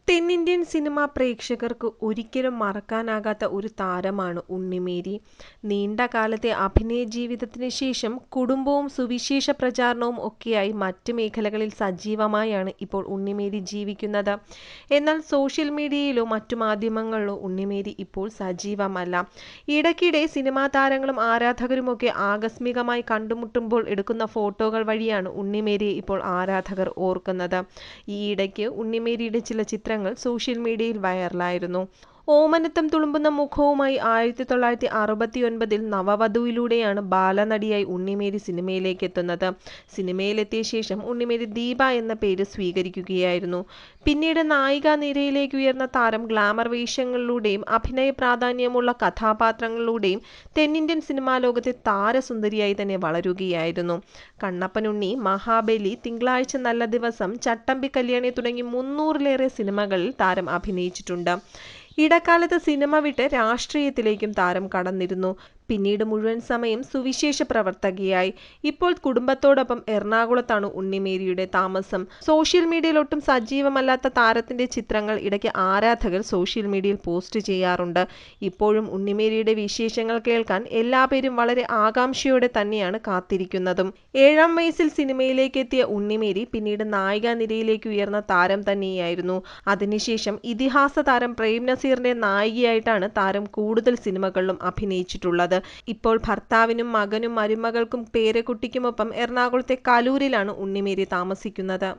തെന്നിന്ത്യൻ സിനിമാ പ്രേക്ഷകർക്ക് ഒരിക്കലും മറക്കാനാകാത്ത ഒരു താരമാണ് ഉണ്ണിമേരി. നീണ്ട കാലത്തെ അഭിനയ ജീവിതത്തിന് ശേഷം കുടുംബവും സുവിശേഷ പ്രചാരണവും ഒക്കെയായി മറ്റ് മേഖലകളിൽ സജീവമായാണ് ഇപ്പോൾ ഉണ്ണിമേരി ജീവിക്കുന്നത്. എന്നാൽ സോഷ്യൽ മീഡിയയിലോ മറ്റു മാധ്യമങ്ങളിലോ ഉണ്ണിമേരി ഇപ്പോൾ സജീവമല്ല. ഇടയ്ക്കിടെ സിനിമാ താരങ്ങളും ആരാധകരുമൊക്കെ ആകസ്മികമായി കണ്ടുമുട്ടുമ്പോൾ എടുക്കുന്ന ഫോട്ടോകൾ വഴിയാണ് ഉണ്ണിമേരിയെ ഇപ്പോൾ ആരാധകർ ഓർക്കുന്നത്. ഈയിടയ്ക്ക് ഉണ്ണിമേരിയുടെ ചില ചിത്രങ്ങൾ സോഷ്യൽ മീഡിയയിൽ വൈറലായിരുന്നു. ഓമനത്തം തുളുമ്പുന്ന മുഖവുമായി 1969 നവവധുവിലൂടെയാണ് ബാലനടിയായി ഉണ്ണിമേരി സിനിമയിലേക്ക് എത്തുന്നത്. സിനിമയിലെത്തിയ ശേഷം ഉണ്ണിമേരി ദീപ എന്ന പേര് സ്വീകരിക്കുകയായിരുന്നു. പിന്നീട് നായികാ നിരയിലേക്ക് ഉയർന്ന താരം ഗ്ലാമർ വേഷങ്ങളിലൂടെയും അഭിനയ പ്രാധാന്യമുള്ള കഥാപാത്രങ്ങളിലൂടെയും തെന്നിന്ത്യൻ സിനിമാ ലോകത്തെ താരസുന്ദരിയായി തന്നെ വളരുകയായിരുന്നു. കണ്ണപ്പനുണ്ണി, മഹാബലി, തിങ്കളാഴ്ച നല്ല ദിവസം, ചട്ടമ്പി കല്യാണി തുടങ്ങി 300-ലേറെ സിനിമകളിൽ താരം അഭിനയിച്ചിട്ടുണ്ട്. ഇടക്കാലത്ത് സിനിമ വിട്ട് രാഷ്ട്രീയത്തിലേക്കും താരം കടന്നിരുന്നു. പിന്നീട് മുഴുവൻ സമയം സുവിശേഷ പ്രവർത്തകയായി. ഇപ്പോൾ കുടുംബത്തോടൊപ്പം എറണാകുളത്താണ് ഉണ്ണിമേരിയുടെ താമസം. സോഷ്യൽ മീഡിയയിൽ ഒട്ടും സജീവമല്ലാത്ത താരത്തിന്റെ ചിത്രങ്ങൾ ഇടയ്ക്ക് ആരാധകർ സോഷ്യൽ മീഡിയയിൽ പോസ്റ്റ് ചെയ്യാറുണ്ട്. ഇപ്പോഴും ഉണ്ണിമേരിയുടെ വിശേഷങ്ങൾ കേൾക്കാൻ എല്ലാവരും വളരെ ആകാംക്ഷയോടെ തന്നെയാണ് കാത്തിരിക്കുന്നതും. 7-ാം വയസ്സിൽ സിനിമയിലേക്ക് എത്തിയ ഉണ്ണിമേരി പിന്നീട് നായികാ നിരയിലേക്ക് ഉയർന്ന താരം തന്നെയായിരുന്നു. അതിനുശേഷം ഇതിഹാസ താരം പ്രേം നസീറിന്റെ നായികയായിട്ടാണ് താരം കൂടുതൽ സിനിമകളിലും അഭിനയിച്ചിട്ടുള്ളത്. ഇപ്പോൾ ഭർത്താവിനും മകനും മരുമകൾക്കും പേരക്കുട്ടിക്കുമൊപ്പം എറണാകുളത്തെ കലൂരിലാണ് ഉണ്ണിമേരി താമസിക്കുന്നത്.